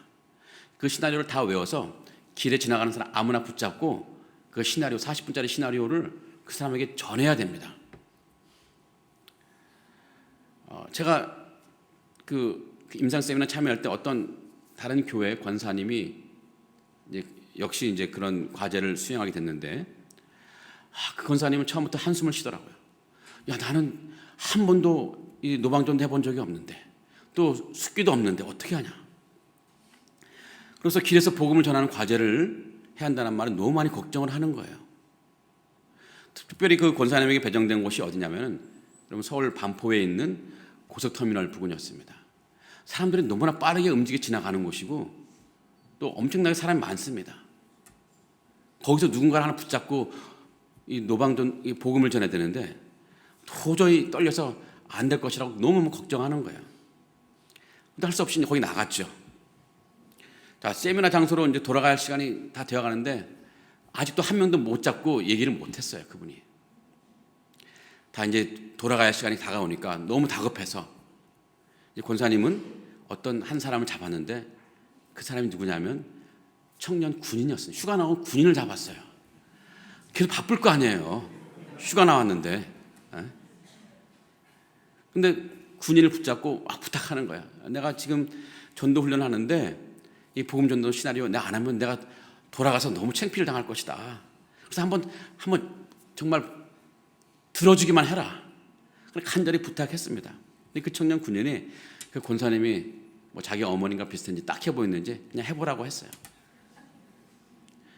S1: 그 시나리오를 다 외워서 길에 지나가는 사람 아무나 붙잡고 그 시나리오, 40분짜리 시나리오를 그 사람에게 전해야 됩니다. 제가 그 임상 세미나 참여할 때 어떤 다른 교회 권사님이 역시 이제 그런 과제를 수행하게 됐는데, 그 권사님은 처음부터 한숨을 쉬더라고요. 야, 나는 한 번도 이 노방전도 해본 적이 없는데, 또 숙기도 없는데 어떻게 하냐. 그래서 길에서 복음을 전하는 과제를 해야 한다는 말은 너무 많이 걱정을 하는 거예요. 특별히 그 권사님에게 배정된 곳이 어디냐면은 여러분, 서울 반포에 있는 고속터미널 부근이었습니다. 사람들이 너무나 빠르게 움직여 지나가는 곳이고 또 엄청나게 사람이 많습니다. 거기서 누군가를 하나 붙잡고 이 노방전, 이 복음을 전해야 되는데 도저히 떨려서 안 될 것이라고 너무 걱정하는 거예요. 근데 할 수 없이 거기 나갔죠. 자, 세미나 장소로 이제 돌아갈 시간이 다 되어 가는데 아직도 한 명도 못 잡고 얘기를 못 했어요, 그분이. 다 이제 돌아가야 할 시간이 다가오니까 너무 다급해서 이제 권사님은 어떤 한 사람을 잡았는데, 그 사람이 누구냐면 청년 군인이었어요. 휴가 나온 군인을 잡았어요. 계속 바쁠 거 아니에요. 휴가 나왔는데. 근데 군인을 붙잡고 막 부탁하는 거야. 내가 지금 전도 훈련을 하는데 이 복음 전도 시나리오 내가 안 하면 내가 돌아가서 너무 창피를 당할 것이다. 그래서 한번 정말 들어주기만 해라. 간절히 부탁했습니다. 근데 그 청년 군인이, 그 권사님이 뭐 자기 어머님과 비슷한지 딱해 보였는지 그냥 해보라고 했어요.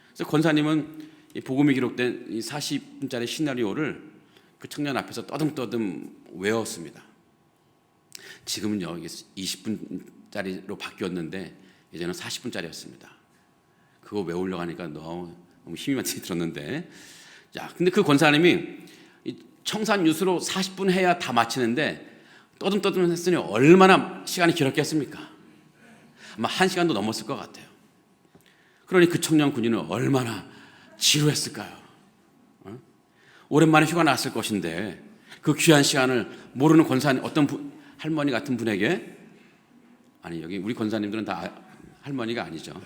S1: 그래서 권사님은 이 복음이 기록된 이 40분짜리 시나리오를 그 청년 앞에서 떠듬떠듬 외웠습니다. 지금은요, 이게 20분짜리로 바뀌었는데 예전에는 40분짜리였습니다. 그거 외우려고 하니까 너무 힘이 많이 들었는데, 자, 근데 그 권사님이 청산 유수로 40분 해야 다 마치는데 떠듬떠듬 했으니 얼마나 시간이 길었겠습니까? 아마 1시간도 넘었을 것 같아요. 그러니 그 청년 군인은 얼마나 지루했을까요? 오랜만에 휴가 났을 것인데 그 귀한 시간을 모르는 권사님, 어떤 할머니 같은 분에게, 아니 여기 우리 권사님들은 다 할머니가 아니죠.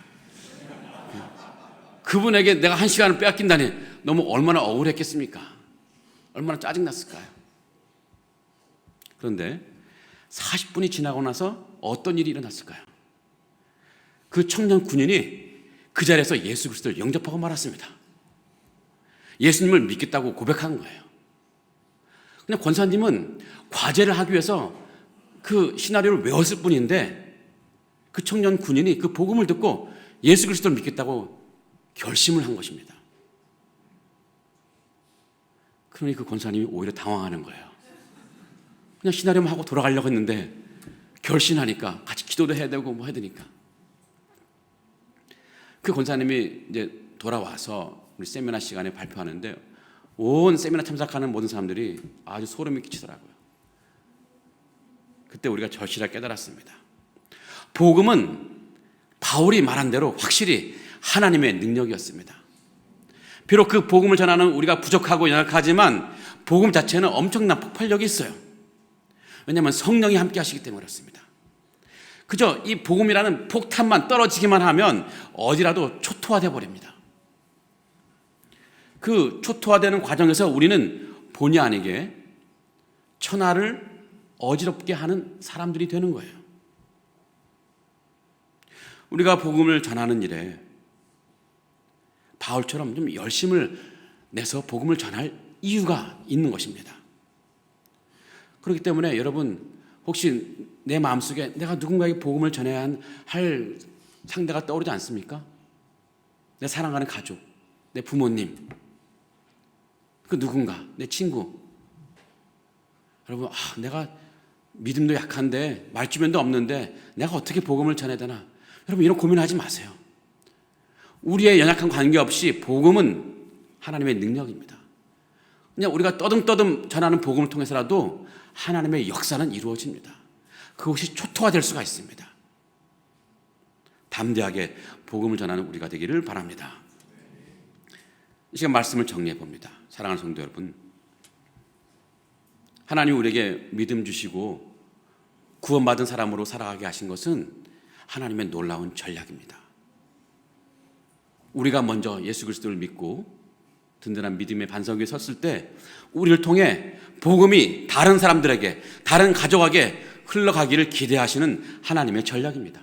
S1: 그분에게 내가 1시간을 빼앗긴다니 너무 얼마나 억울했겠습니까? 얼마나 짜증났을까요? 그런데 40분이 지나고 나서 어떤 일이 일어났을까요? 그 청년 군인이 그 자리에서 예수 그리스도를 영접하고 말았습니다. 예수님을 믿겠다고 고백한 거예요. 근데 권사님은 과제를 하기 위해서 그 시나리오를 외웠을 뿐인데, 그 청년 군인이 그 복음을 듣고 예수 그리스도를 믿겠다고 결심을 한 것입니다. 그러니 그 권사님이 오히려 당황하는 거예요. 그냥 시나리오만 하고 돌아가려고 했는데 결심하니까 같이 기도도 해야 되고 뭐 해야 되니까. 그 권사님이 이제 돌아와서 우리 세미나 시간에 발표하는데 온 세미나 참석하는 모든 사람들이 아주 소름이 끼치더라고요. 그때 우리가 절실하게 깨달았습니다. 복음은 바울이 말한 대로 확실히 하나님의 능력이었습니다. 비록 그 복음을 전하는 우리가 부족하고 연약하지만 복음 자체는 엄청난 폭발력이 있어요. 왜냐하면 성령이 함께 하시기 때문에 그렇습니다. 그저 이 복음이라는 폭탄만 떨어지기만 하면 어디라도 초토화되어 버립니다. 그 초토화되는 과정에서 우리는 본의 아니게 천하를 어지럽게 하는 사람들이 되는 거예요. 우리가 복음을 전하는 일에 바울처럼 좀 열심을 내서 복음을 전할 이유가 있는 것입니다. 그렇기 때문에 여러분 혹시 내 마음속에 내가 누군가에게 복음을 전해야 할 상대가 떠오르지 않습니까? 내 사랑하는 가족, 내 부모님, 그 누군가, 내 친구. 여러분, 내가 믿음도 약한데 말주변도 없는데 내가 어떻게 복음을 전해야 되나? 여러분 이런 고민하지 마세요. 우리의 연약한 관계없이 복음은 하나님의 능력입니다. 그냥 우리가 떠듬떠듬 전하는 복음을 통해서라도 하나님의 역사는 이루어집니다. 그것이 초토화될 수가 있습니다. 담대하게 복음을 전하는 우리가 되기를 바랍니다. 이 시간 말씀을 정리해 봅니다. 사랑하는 성도 여러분, 하나님 우리에게 믿음 주시고 구원받은 사람으로 살아가게 하신 것은 하나님의 놀라운 전략입니다. 우리가 먼저 예수 그리스도를 믿고 든든한 믿음의 반석 위에 섰을 때 우리를 통해 복음이 다른 사람들에게, 다른 가족에게 흘러가기를 기대하시는 하나님의 전략입니다.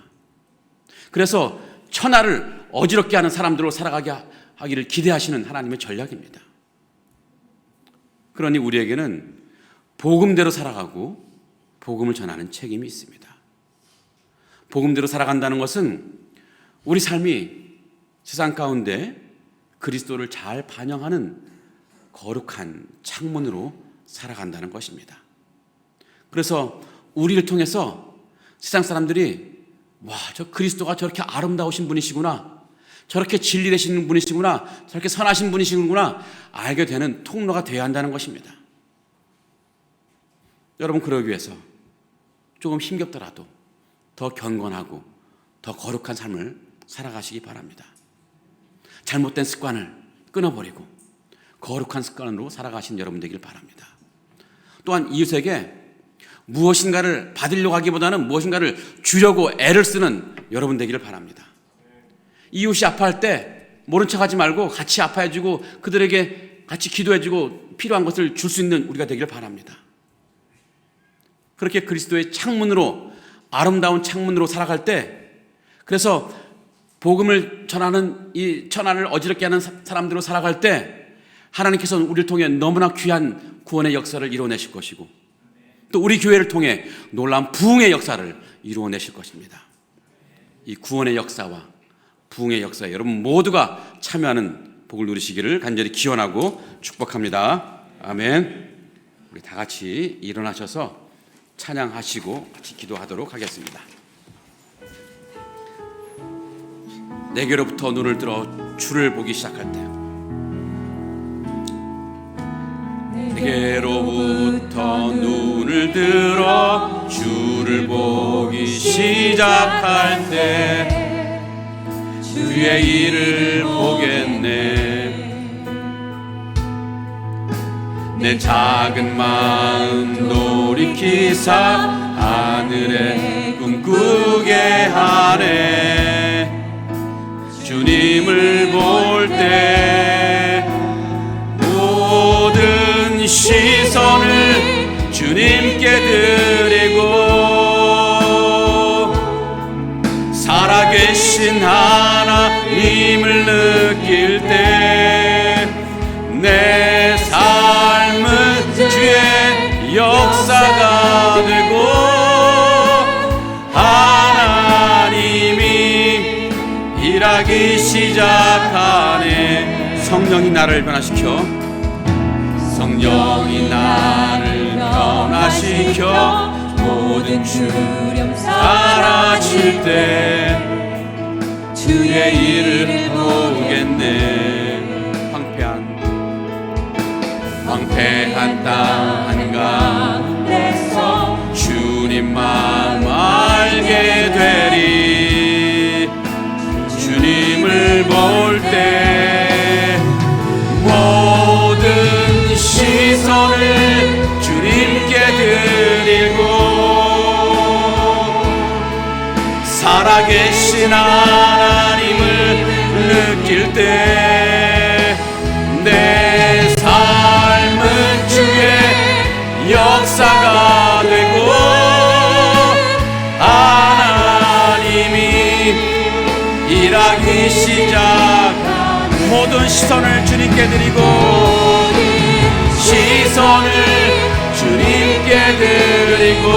S1: 그래서 천하를 어지럽게 하는 사람들로 살아가게 하기를 기대하시는 하나님의 전략입니다. 그러니 우리에게는 복음대로 살아가고 복음을 전하는 책임이 있습니다. 복음대로 살아간다는 것은 우리 삶이 세상 가운데 그리스도를 잘 반영하는 거룩한 창문으로 살아간다는 것입니다. 그래서 우리를 통해서 세상 사람들이 저 그리스도가 저렇게 아름다우신 분이시구나, 저렇게 진리 되시는 분이시구나, 저렇게 선하신 분이시구나 알게 되는 통로가 되어야 한다는 것입니다. 여러분 그러기 위해서 조금 힘겹더라도 더 경건하고 더 거룩한 삶을 살아가시기 바랍니다. 잘못된 습관을 끊어버리고 거룩한 습관으로 살아가신 여러분 되길 바랍니다. 또한 이웃에게 무엇인가를 받으려고 하기보다는 무엇인가를 주려고 애를 쓰는 여러분 되기를 바랍니다. 이웃이 아파할 때 모른 척하지 말고 같이 아파해주고 그들에게 같이 기도해주고 필요한 것을 줄 수 있는 우리가 되기를 바랍니다. 그렇게 그리스도의 창문으로, 아름다운 창문으로 살아갈 때, 그래서 복음을 전하는 이 천하를 어지럽게 하는 사람들로 살아갈 때 하나님께서는 우리를 통해 너무나 귀한 구원의 역사를 이루어내실 것이고 또 우리 교회를 통해 놀라운 부흥의 역사를 이루어내실 것입니다. 이 구원의 역사와 부흥의 역사에 여러분 모두가 참여하는 복을 누리시기를 간절히 기원하고 축복합니다. 아멘. 우리 다 같이 일어나셔서 찬양하시고 같이 기도하도록 하겠습니다. 내게로부터 눈을 들어 주를 보기 시작할 때, 내게로부터 눈을 들어 주를 보기 시작할 때 주의 일을 보겠네. 내 작은 마음 돌이키사 하늘에 꿈꾸게 하네. 주님을 볼 때 모든 시선을 주님께 드리고 살아계신 하나님을 느낄 때 내 삶은 주의 역사가 되고 하나님이 일하기 시작하네. 성령이 나를 변화시켜 성령 영이 나를 변화시켜 모든 주름 사라질 때 주의 일을 보겠네. 황폐한 땅 한가운데서 주님 마음 알게 되리. 주님을 볼 때 모든 시선을 주님께 드리고 살아계신 하나님을 느낄 때 내 삶은 주의 역사가 되고 하나님이 일하기 시작. 모든 시선을 주님께 드리고 시선을 주님께 드리고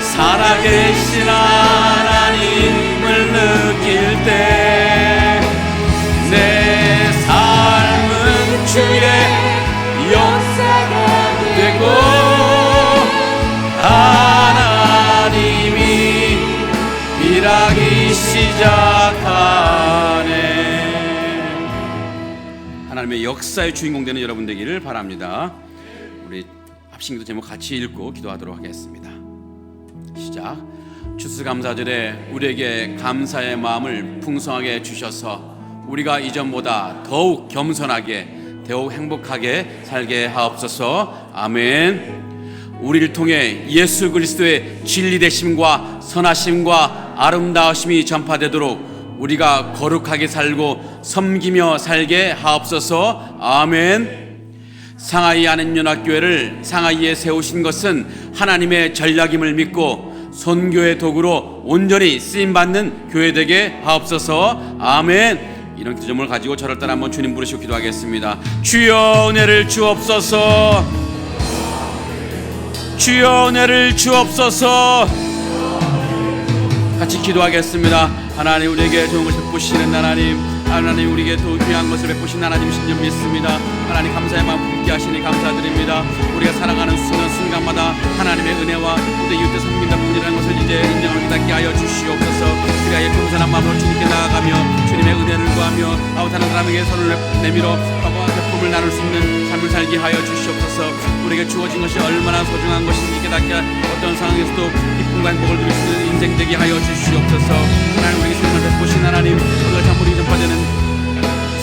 S1: 살아계신 하나님을 느낄 때 내 삶은 주의 역사가 되고 하나님이 일하기 시작하네. 하나님의 역사의 주인공 되는 여러분 되기를 바랍니다. 우리 합심기도 제목 같이 읽고 기도하도록 하겠습니다. 시작. 추수감사절에 우리에게 감사의 마음을 풍성하게 주셔서 우리가 이전보다 더욱 겸손하게 더욱 행복하게 살게 하옵소서. 아멘. 우리를 통해 예수 그리스도의 진리 되심과 선하심과 아름다우심이 전파되도록 우리가 거룩하게 살고 섬기며 살게 하옵소서. 아멘. 상하이 안현연합교회를 상하이에 세우신 것은 하나님의 전략임을 믿고 선교의 도구로 온전히 쓰임받는 교회 되게 하옵소서. 아멘. 이런 기점을 가지고 저를 따라 한번 주님 부르시고 기도하겠습니다. 주여 은혜를 주옵소서. 주여 은혜를 주옵소서. 같이 기도하겠습니다. 하나님 우리에게 좋은 것을 베푸시는 하나님 우리에게 또 귀한 것을 베푸신 하나님이신 줄 믿습니다. 하나님 감사의 마음 품게 하시니 감사드립니다. 우리가 살아가는 순간마다 하나님의 은혜와 우리 이웃들 섬긴다 뿐이라는 것을 이제 인정하고 깨닫게 하여 주시옵소서. 우리가 이 겸손한 마음으로 주님께 나아가며 주님의 은혜를 구하며 다른 사람에게 손을 내밀어 품을 나눌 수 있는 삶을 살게 하여 주시옵소서. 우리에게 주어진 것이 얼마나 소중한 것인지 깨닫게 어떤 상황에서도 기쁨과 행복을 누릴 수 있는 인생 되게 하여 주시옵소서. 하나님 우리에게 생명을 베푸신 하나님 오늘 참으로 전파되는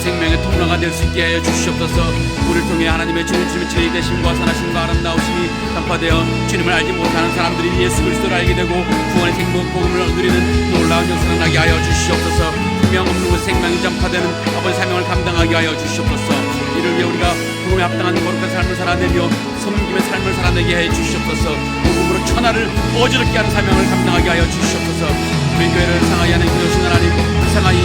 S1: 생명의 통로가 될 수 있게 하여 주시옵소서. 우리를 통해 하나님의 주님의 진리 되심과 선하심과 아름다우심이 전파되어 주님을 알지 못하는 사람들이 예수 그리스도를 알게 되고 구원의 생명 복음을 누리는 놀라운 역사를 나게 하여 주시옵소서. 생명 없는 곳 생명이 전파되는 아버지 사명을 감당하게 하여 주시옵소서. 이를 위해 우리가 복음에 합당한 거룩한 삶을 살아내며 섬김의 삶을 살아내게 해 주시옵소서. 복음으로 천하를 어지럽게 하는 사명을 감당하게 하여 주시옵소서. 우리 교회를 상하이 하는 교신 하나님, 상하이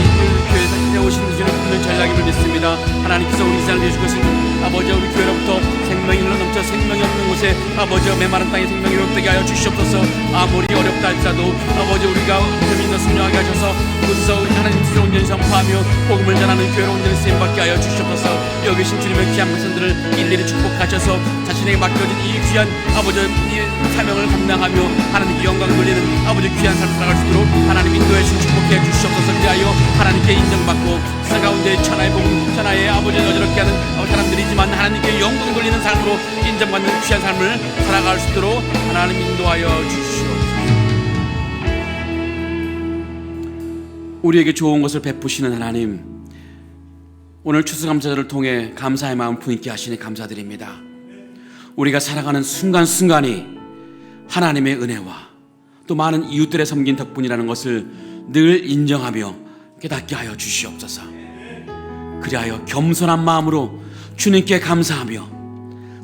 S1: 교회에서 세우신 주는 분명 전략임을 믿습니다. 하나님께서 우리 세상을 내주신 것은 아버지 우리 교회로부터 생명이 흘러넘쳐 생명이 없는 곳에 아버지 메마른 땅에 생명이 회복되게 하여 주시옵소서. 아무리 어렵다 할지라도 아버지 우리가 재미있는 순종하게 하셔서 그곳에서 하나님 뜻을 온전히 선포하며 복음을 전하는 교회로 온전히 쓰임받게 하여 주시옵소서. 여기 계신 주님의 귀한 백성들을 일일이 축복하셔서 자신에게 맡겨진 이 귀한 아버지 이 사명을 감당하며 하나님께 영광을 돌리는 아버지 귀한 삶을 살아갈 수 있도록 하나님 인도해 주시고 축복해 주시옵소서. 그리하여 하나님께 인정받고 세상 가운데 천하의 복음 천하의 아버지를 어지럽게 하는 사람들이지만 하나님께 영광 돌리는 삶으로 인정받는 귀한 삶을 살아갈 수 있도록 하나님 인도하여 주시옵소서. 우리에게 좋은 것을 베푸시는 하나님, 오늘 추수감사절을 통해 감사의 마음 품게 하시니 감사드립니다. 우리가 살아가는 순간순간이 하나님의 은혜와 또 많은 이웃들의 섬긴 덕분이라는 것을 늘 인정하며 깨닫게 하여 주시옵소서. 그리하여 겸손한 마음으로 주님께 감사하며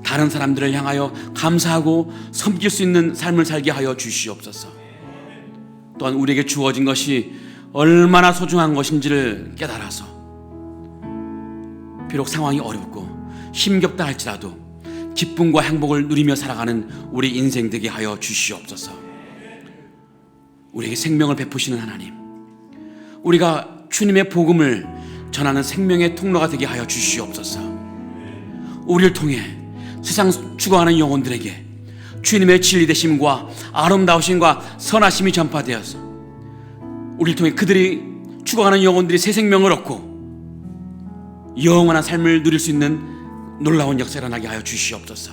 S1: 다른 사람들을 향하여 감사하고 섬길 수 있는 삶을 살게 하여 주시옵소서. 또한 우리에게 주어진 것이 얼마나 소중한 것인지를 깨달아서 비록 상황이 어렵고 힘겹다 할지라도 기쁨과 행복을 누리며 살아가는 우리 인생 되게 하여 주시옵소서. 우리에게 생명을 베푸시는 하나님, 우리가 주님의 복음을 전하는 생명의 통로가 되게 하여 주시옵소서. 우리를 통해 세상 죽어가는 영혼들에게 주님의 진리 되심과 아름다우심과 선하심이 전파되어서 우리를 통해 그들이 죽어가는 영혼들이 새 생명을 얻고 영원한 삶을 누릴 수 있는 놀라운 역사가 일어나게 하여 주시옵소서.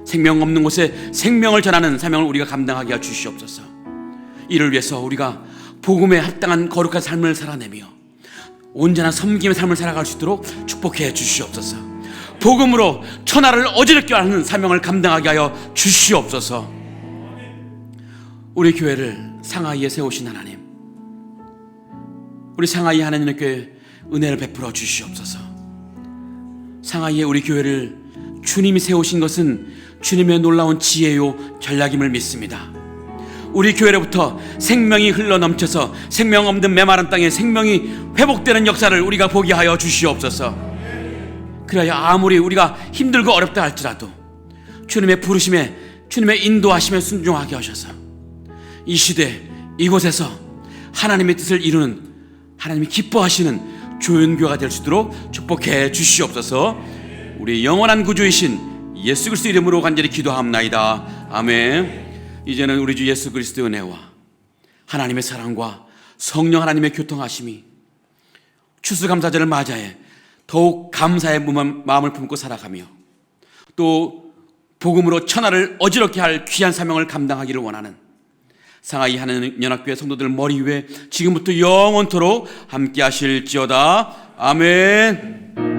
S1: 생명 없는 곳에 생명을 전하는 사명을 우리가 감당하게 하여 주시옵소서. 이를 위해서 우리가 복음에 합당한 거룩한 삶을 살아내며 온전한 섬김의 삶을 살아갈 수 있도록 축복해 주시옵소서. 복음으로 천하를 어지럽게 하는 사명을 감당하게 하여 주시옵소서. 우리 교회를 상하이에 세우신 하나님, 우리 상하이 하나님의 교회 은혜를 베풀어 주시옵소서. 상하이에 우리 교회를 주님이 세우신 것은 주님의 놀라운 지혜요 전략임을 믿습니다. 우리 교회로부터 생명이 흘러넘쳐서 생명 없는 메마른 땅에 생명이 회복되는 역사를 우리가 보게 하여 주시옵소서. 그래야 아무리 우리가 힘들고 어렵다 할지라도 주님의 부르심에, 주님의 인도하심에 순종하게 하셔서 이 시대 이곳에서 하나님의 뜻을 이루는, 하나님이 기뻐하시는 조연교가 될 수 있도록 축복해 주시옵소서. 우리 영원한 구주이신 예수 그리스도 이름으로 간절히 기도합나이다. 아멘. 이제는 우리 주 예수 그리스도의 은혜와 하나님의 사랑과 성령 하나님의 교통하심이 추수감사절을 맞이해 더욱 감사의 마음을 품고 살아가며 또 복음으로 천하를 어지럽게 할 귀한 사명을 감당하기를 원하는 상하이 하나님 연합교회 성도들 머리 위에 지금부터 영원토록 함께 하실지어다. 아멘.